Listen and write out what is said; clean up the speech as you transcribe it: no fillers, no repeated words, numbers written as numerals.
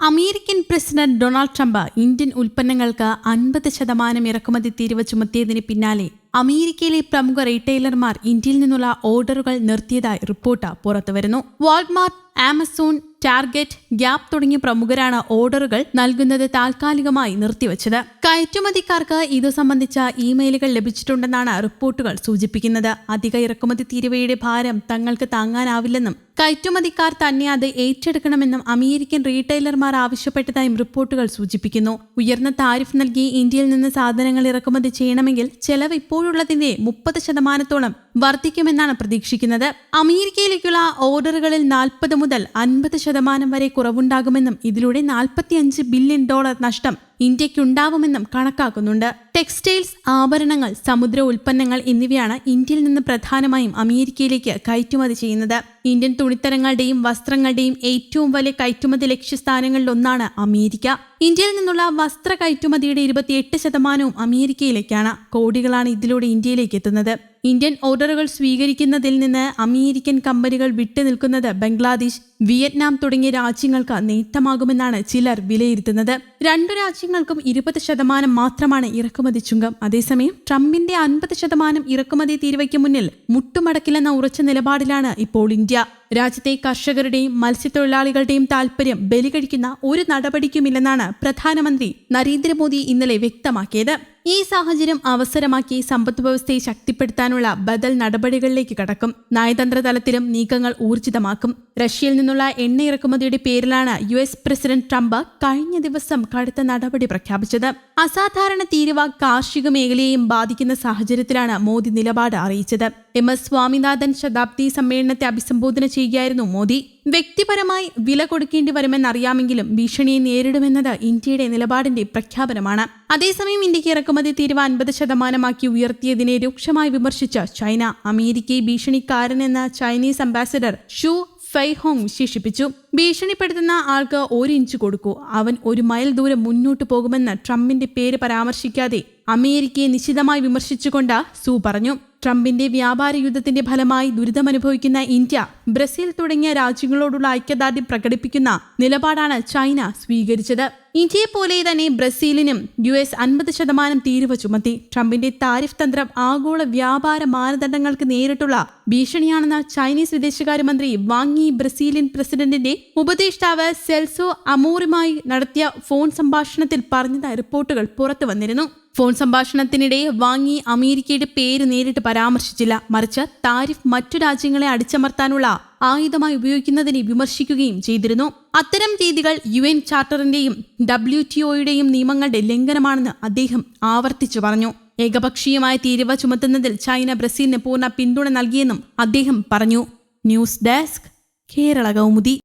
American president Donald Trump Indian ഉൽപ്പന്നങ്ങൾക്ക് 50% ഇറക്കുമതി തീരുവ ചുമത്തിയതിന് പിന്നാലെ അമേരിക്കയിലെ പ്രമുഖ റീറ്റെയിലർമാർ ഇന്ത്യയിൽ നിന്നുള്ള ഓർഡറുകൾ നിർത്തിയതായി റിപ്പോർട്ട് പുറത്തുവരുന്നു. വാൾമാർട്ട്, ആമസോൺ, ടാർഗറ്റ്, ഗ്യാപ് തുടങ്ങിയ പ്രമുഖരാണ് ഓർഡറുകൾ നൽകുന്നത് താൽക്കാലികമായി നിർത്തിവച്ചത്. കയറ്റുമതിക്കാർക്ക് ഇതു സംബന്ധിച്ച ഇമെയിലുകൾ ലഭിച്ചിട്ടുണ്ടെന്നാണ് റിപ്പോർട്ടുകൾ സൂചിപ്പിക്കുന്നത്. അധിക ഇറക്കുമതി തീരുവയുടെ ഭാരം തങ്ങൾക്ക് താങ്ങാനാവില്ലെന്നും കയറ്റുമതിക്കാർ തന്നെ അത് ഏറ്റെടുക്കണമെന്നും അമേരിക്കൻ റീറ്റെയിലർമാർ ആവശ്യപ്പെട്ടതായും റിപ്പോർട്ടുകൾ സൂചിപ്പിക്കുന്നു. ഉയർന്ന താരിഫ് നൽകി ഇന്ത്യയിൽ നിന്ന് സാധനങ്ങൾ ഇറക്കുമതി ചെയ്യണമെങ്കിൽ ചെലവ് ഇപ്പോഴുള്ളതിന്റെ 30% വർദ്ധിക്കുമെന്നാണ് പ്രതീക്ഷിക്കുന്നത്. അമേരിക്കയിലേക്കുള്ള ഓർഡറുകളിൽ 40 മുതൽ 50% വരെ കുറവുണ്ടാകുമെന്നും ഇതിലൂടെ $45 ബില്യൺ നഷ്ടം ഇന്ത്യക്കുണ്ടാവുമെന്നും കണക്കാക്കുന്നുണ്ട്. ടെക്സ്റ്റൈൽസ്, ആഭരണങ്ങൾ, സമുദ്ര ഉൽപ്പന്നങ്ങൾ എന്നിവയാണ് ഇന്ത്യയിൽ നിന്ന് പ്രധാനമായും അമേരിക്കയിലേക്ക് കയറ്റുമതി ചെയ്യുന്നത്. ഇന്ത്യൻ തുണിത്തരങ്ങളുടെയും വസ്ത്രങ്ങളുടെയും ഏറ്റവും വലിയ കയറ്റുമതി ലക്ഷ്യസ്ഥാനങ്ങളിലൊന്നാണ് അമേരിക്ക. ഇന്ത്യയിൽ നിന്നുള്ള വസ്ത്ര കയറ്റുമതിയുടെ 28% അമേരിക്കയിലേക്കാണ്. കോടികളാണ് ഇതിലൂടെ ഇന്ത്യയിലേക്ക് എത്തുന്നത്. ഇന്ത്യൻ ഓർഡറുകൾ സ്വീകരിക്കുന്നതിൽ നിന്ന് അമേരിക്കൻ കമ്പനികൾ വിട്ടുനിൽക്കുന്നത് ബംഗ്ലാദേശ്, വിയറ്റ്നാം തുടങ്ങിയ രാജ്യങ്ങൾക്ക് നേട്ടമാകുമെന്നാണ് ചിലർ വിലയിരുത്തുന്നത്. 2 രാജ്യങ്ങൾക്കും 20% മാത്രമാണ് ഇറക്കുമതി ചുങ്കം. അതേസമയം ട്രംപിന്റെ 50% ഇറക്കുമതി തീരുവയ്ക്ക് മുന്നിൽ മുട്ടുമടക്കില്ലെന്ന ഉറച്ച നിലപാടിലാണ് ഇപ്പോൾ ഇന്ത്യ. രാജ്യത്തെ കർഷകരുടെയും മത്സ്യത്തൊഴിലാളികളുടെയും താൽപര്യം ബലികഴിക്കുന്ന ഒരു നടപടിക്കുമില്ലെന്നാണ് പ്രധാനമന്ത്രി നരേന്ദ്രമോദി ഇന്നലെ വ്യക്തമാക്കിയത്. ഈ സാഹചര്യം അവസരമാക്കി സമ്പദ് വ്യവസ്ഥയെ ശക്തിപ്പെടുത്താനുള്ള ബദൽ നടപടികളിലേക്ക് കടക്കും. നയതന്ത്ര തലത്തിലും നീക്കങ്ങൾ ഊർജിതമാക്കും. റഷ്യയിൽ നിന്നുള്ള എണ്ണ ഇറക്കുമതിയുടെ പേരിലാണ് US പ്രസിഡന്റ് ട്രംപ് കഴിഞ്ഞ ദിവസം കടുത്ത നടപടി പ്രഖ്യാപിച്ചത്. അസാധാരണ തീരുവ കാർഷിക മേഖലയെയും ബാധിക്കുന്ന സാഹചര്യത്തിലാണ് മോദി നിലപാട് അറിയിച്ചത്. MS സ്വാമിനാഥൻ ശതാബ്ദി സമ്മേളനത്തെ അഭിസംബോധന ചെയ്യുകയായിരുന്നു മോദി. വ്യക്തിപരമായി വില കൊടുക്കേണ്ടി വരുമെന്നറിയാമെങ്കിലും ഭീഷണിയെ നേരിടുമെന്നത് ഇന്ത്യയുടെ നിലപാടിന്റെ പ്രഖ്യാപനമാണ്. അതേസമയം ഇന്ത്യക്ക് ഇറക്കുമതി തീരുവ 50% ഉയർത്തിയതിനെ രൂക്ഷമായി വിമർശിച്ച ചൈന അമേരിക്കയെ ഭീഷണിക്കാരനെന്ന് ചൈനീസ് അംബാസഡർ ഷു ഫെയ്ഹോങ് വിശേഷിപ്പിച്ചു. ഭീഷണിപ്പെടുത്തുന്ന ആൾക്ക് 1 ഇഞ്ച് കൊടുക്കൂ, അവൻ 1 മൈൽ ദൂരം മുന്നോട്ടു പോകുമെന്ന് ട്രംപിന്റെ പേര് പരാമർശിക്കാതെ അമേരിക്കയെ നിശിതമായി വിമർശിച്ചുകൊണ്ട് സു പറഞ്ഞു. ട്രംപിന്റെ വ്യാപാര യുദ്ധത്തിന്റെ ഫലമായി ദുരിതമനുഭവിക്കുന്ന ഇന്ത്യ, ബ്രസീൽ തുടങ്ങിയ രാജ്യങ്ങളോടുള്ള ഐക്യദാർഢ്യം പ്രകടിപ്പിക്കുന്ന നിലപാടാണ് ചൈന സ്വീകരിച്ചത്. ഇന്ത്യയെ പോലെ തന്നെ ബ്രസീലിനും US 50% തീരുവ ചുമത്തി. ട്രംപിന്റെ താരിഫ് തന്ത്രം ആഗോള വ്യാപാര മാനദണ്ഡങ്ങൾക്ക് നേരിട്ടുള്ള ഭീഷണിയാണെന്ന് ചൈനീസ് വിദേശകാര്യമന്ത്രി വാങ് യി ബ്രസീലിയൻ പ്രസിഡന്റിന്റെ ഉപദേഷ്ടാവ് സെൽസോ അമോറുമായി നടത്തിയ ഫോൺ സംഭാഷണത്തിൽ പറഞ്ഞതായി റിപ്പോർട്ടുകൾ പുറത്തു വന്നിരുന്നു. ഫോൺ സംഭാഷണത്തിനിടെ വാങ് യി അമേരിക്കയുടെ പേര് നേരിട്ട് പരാമർശിച്ചില്ല. മറിച്ച് താരിഫ് മറ്റു രാജ്യങ്ങളെ അടിച്ചമർത്താനുള്ള ആയുധമായി ഉപയോഗിക്കുന്നതിനെ വിമർശിക്കുകയും ചെയ്തിരുന്നു. അത്തരം രീതികൾ UN ചാർട്ടറിന്റെയും WTOയുടെയും നിയമങ്ങളുടെ ലംഘനമാണെന്ന് അദ്ദേഹം ആവർത്തിച്ചു പറഞ്ഞു. ഏകപക്ഷീയമായ തീരുവ ചുമത്തുന്നതിൽ ചൈന ബ്രസീലിന് പൂർണ്ണ പിന്തുണ നൽകിയെന്നും അദ്ദേഹം പറഞ്ഞു. News desk, Kerala Kaumudi.